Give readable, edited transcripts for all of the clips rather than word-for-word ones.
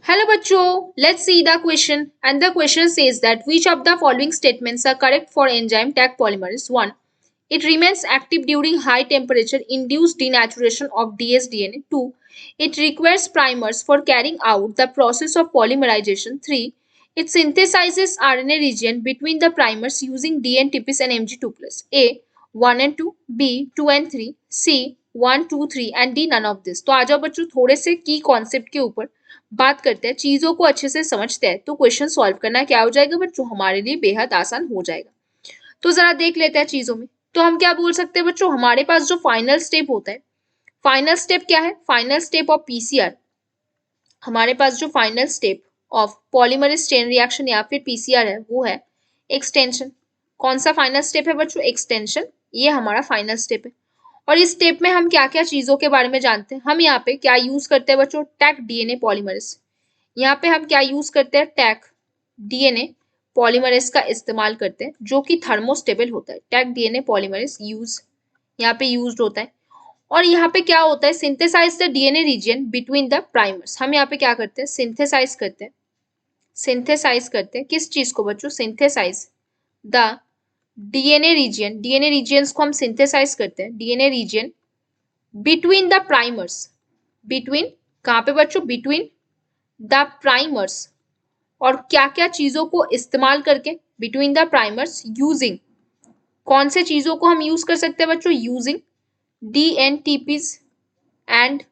Hello bachcho, let's see the question and the question says that which of the following statements are correct for enzyme Taq polymerase. 1. It remains active during high temperature induced denaturation of dsDNA. 2. It requires primers for carrying out the process of polymerization. 3. It synthesizes RNA region between the primers using DNTPs and Mg2+. A. 1 and 2, B. 2 and 3, C. 1, 2, 3 and D none of this. तो आ जाओ बच्चों थोड़े से की concept के ऊपर बात करते हैं, चीजों को अच्छे से समझते हैं तो क्वेश्चन सॉल्व करना क्या हो जाएगा बच्चों, हमारे लिए बेहद आसान हो जाएगा। तो जरा देख लेते हैं चीजों में। तो हम क्या बोल सकते हैं बच्चों, हमारे पास जो फाइनल स्टेप होता है, फाइनल स्टेप क्या है, फाइनल स्टेप ऑफ पीसीआर, हमारे पास जो final step of polymerase chain reaction या फिर पीसीआर है वो है एक्सटेंशन। कौन सा फाइनल स्टेप है बच्चों, एक्सटेंशन, ये हमारा फाइनल स्टेप है। और इस स्टेप में हम क्या क्या चीजों के बारे में जानते हैं, हम यहाँ पे क्या यूज करते हैं बच्चों, टैक डीएनए पॉलीमरेज। यहाँ पे हम क्या यूज करते हैं, टैक डीएनए पॉलीमरेज का इस्तेमाल करते हैं जो कि थर्मोस्टेबल होता है। टैक डीएनए पॉलीमरेज यूज यहाँ पे यूज्ड होता है। और यहाँ पे क्या होता है, synthesise the DNA region between the primers. हम यहाँ पे क्या करते हैं, सिंथेसाइज करते हैं, सिंथेसाइज करते हैं किस चीज को बच्चों, synthesize the DNA region, DNA regions को हम सिंथेसाइज करते हैं, DNA region between the primers, between कहाँ पे बच्चों, बिटवीन द प्राइमर्स। और क्या क्या चीजों को इस्तेमाल करके, बिटवीन द प्राइमर्स यूजिंग, कौन से चीजों को हम यूज कर सकते हैं बच्चों, using DNTPs and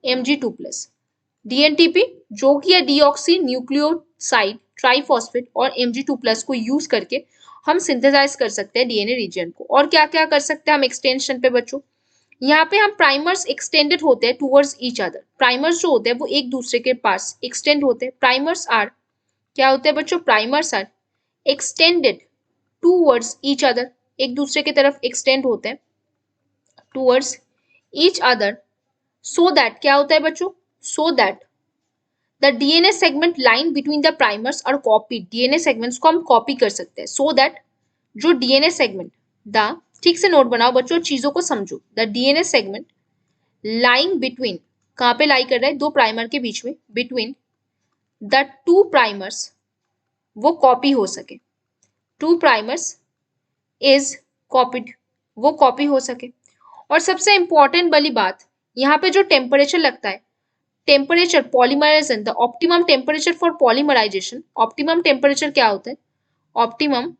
Mg2+। DNTP जो कि है डीऑक्सी न्यूक्लियोसाइड ट्राइफॉस्फेट और Mg2+ को यूज करके हम सिंथेसाइज कर सकते हैं डीएनए रीजन को। और क्या क्या कर सकते हैं हम एक्सटेंशन पे बच्चों, यहाँ पे हम प्राइमर्स एक्सटेंडेड होते हैं टूवर्ड्स ईच अदर। प्राइमर्स जो होते हैं वो एक दूसरे के पास एक्सटेंड होते हैं। प्राइमर्स आर, क्या होते हैं बच्चों, primers are extended towards each other, एक दूसरे की तरफ एक्सटेंड होते हैं towards each other, so that क्या होता है बच्चों, so that the DNA segment line between the primers are copy, DNA segments को हम कॉपी कर सकते हैं। सो दैट जो डीएनए सेगमेंट, द, ठीक से नोट बनाओ बच्चों, चीजों को समझो, the DNA segment lying between, कहाँ पे लाई कर रहा है, दो प्राइमर के बीच में, बिटवीन द टू प्राइमर्स, वो कॉपी हो सके, टू प्राइमर्स इज कॉपीड, वो कॉपी हो सके। और सबसे इंपॉर्टेंट वाली बात, यहाँ पे जो टेम्परेचर लगता है, temperature polymerization, the optimum temperature for polymerization, optimum temperature क्या होता है, ऑप्टिमम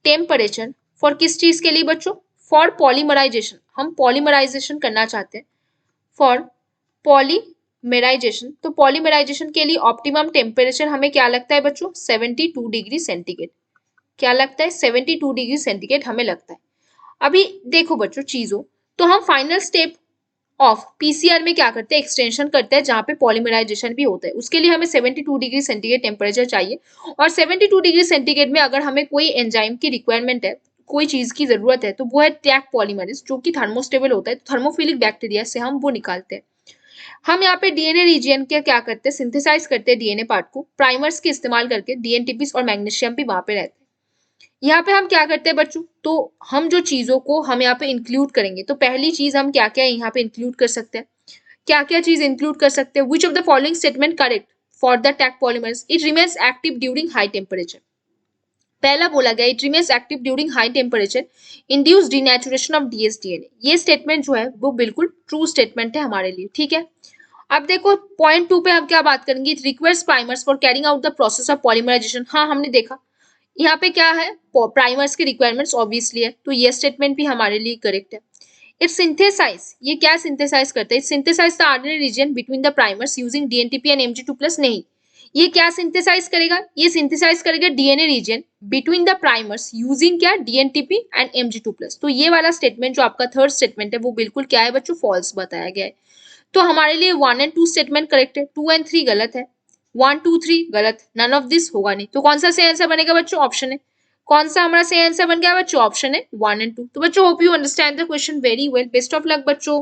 टेम्परेचर फॉर किस चीज के लिए बच्चों, फॉर पॉलीमराइजेशन, हम पॉलीमराइजेशन करना चाहते हैं, फॉर पॉलीमराइजेशन। तो पॉलीमराइजेशन के लिए ऑप्टिमम टेम्परेचर हमें क्या लगता है बच्चों, 72 डिग्री सेंटीग्रेड, क्या लगता है, 72 डिग्री सेंटीग्रेड हमें लगता है। अभी देखो बच्चों चीजों, तो हम फाइनल स्टेप ऑफ पीसीआर में क्या करते हैं, एक्सटेंशन करते हैं जहां पे पॉलीमराइजेशन भी होता है, उसके लिए हमें 72 डिग्री सेंटीग्रेड टेम्परेचर चाहिए। और 72 डिग्री सेंटीग्रेड में अगर हमें कोई एंजाइम की रिक्वायरमेंट है, कोई चीज की जरूरत है, तो वो है टैक पॉलीमरेज जो कि थर्मोस्टेबल होता है, तो थर्मोफिलिक बैक्टीरिया से हम वो निकालते हैं। हम यहाँ पे डीएनए रीजन के क्या करते हैं, सिंथेसाइज करते हैं डीएनए पार्ट को प्राइमर्स के इस्तेमाल करके, डीएनटीपीस और मैग्नीशियम भी वहां पे रहते हैं। यहाँ पे हम क्या करते हैं बच्चों, तो हम जो चीजों को हम यहाँ पे इंक्लूड करेंगे, तो पहली चीज हम क्या क्या यहाँ पे इंक्लूड कर सकते हैं, क्या क्या चीज इंक्लूड कर सकते हैं, which of the following statement correct for the Taq polymerase, it remains active during high temperature. पहला बोला गया it remains active during high temperature induce denaturation of dsDNA, ये स्टेटमेंट जो है वो बिल्कुल ट्रू स्टेटमेंट है हमारे लिए, ठीक है। अब देखो पॉइंट 2 पे हम क्या बात करेंगे, it requires primers for carrying out the process of polymerization. हाँ हमने देखा यहाँ पे क्या है, प्राइमर्स की रिक्वायरमेंट्स ऑब्वियसली है, तो ये स्टेटमेंट भी हमारे लिए करेक्ट है। इट सिंथेसाइज, ये क्या सिंथेसाइज करता है, it synthesise the RNA region between the primers using dNTP and Mg2+, नहीं, ये क्या सिंथेसाइज करेगा, ये सिंथेसाइज करेगा DNA region between the primers using क्या, डीएनटीपी एंड Mg2+। तो ये वाला स्टेटमेंट जो आपका थर्ड स्टेटमेंट है वो बिल्कुल क्या है बच्चों, फॉल्स बताया गया है। तो हमारे लिए 1 एंड 2 स्टेटमेंट करेक्ट है, 2 एंड 3 गलत है, 1 2 3 गलत, नन ऑफ दिस होगा नहीं। तो कौन सा सही आंसर बनेगा बच्चों, ऑप्शन है। कौन सा हमारा सही आंसर बन गया बच्चों, ऑप्शन है 1 एंड 2। तो बच्चों hope you understand the question very well, best of luck बच्चों।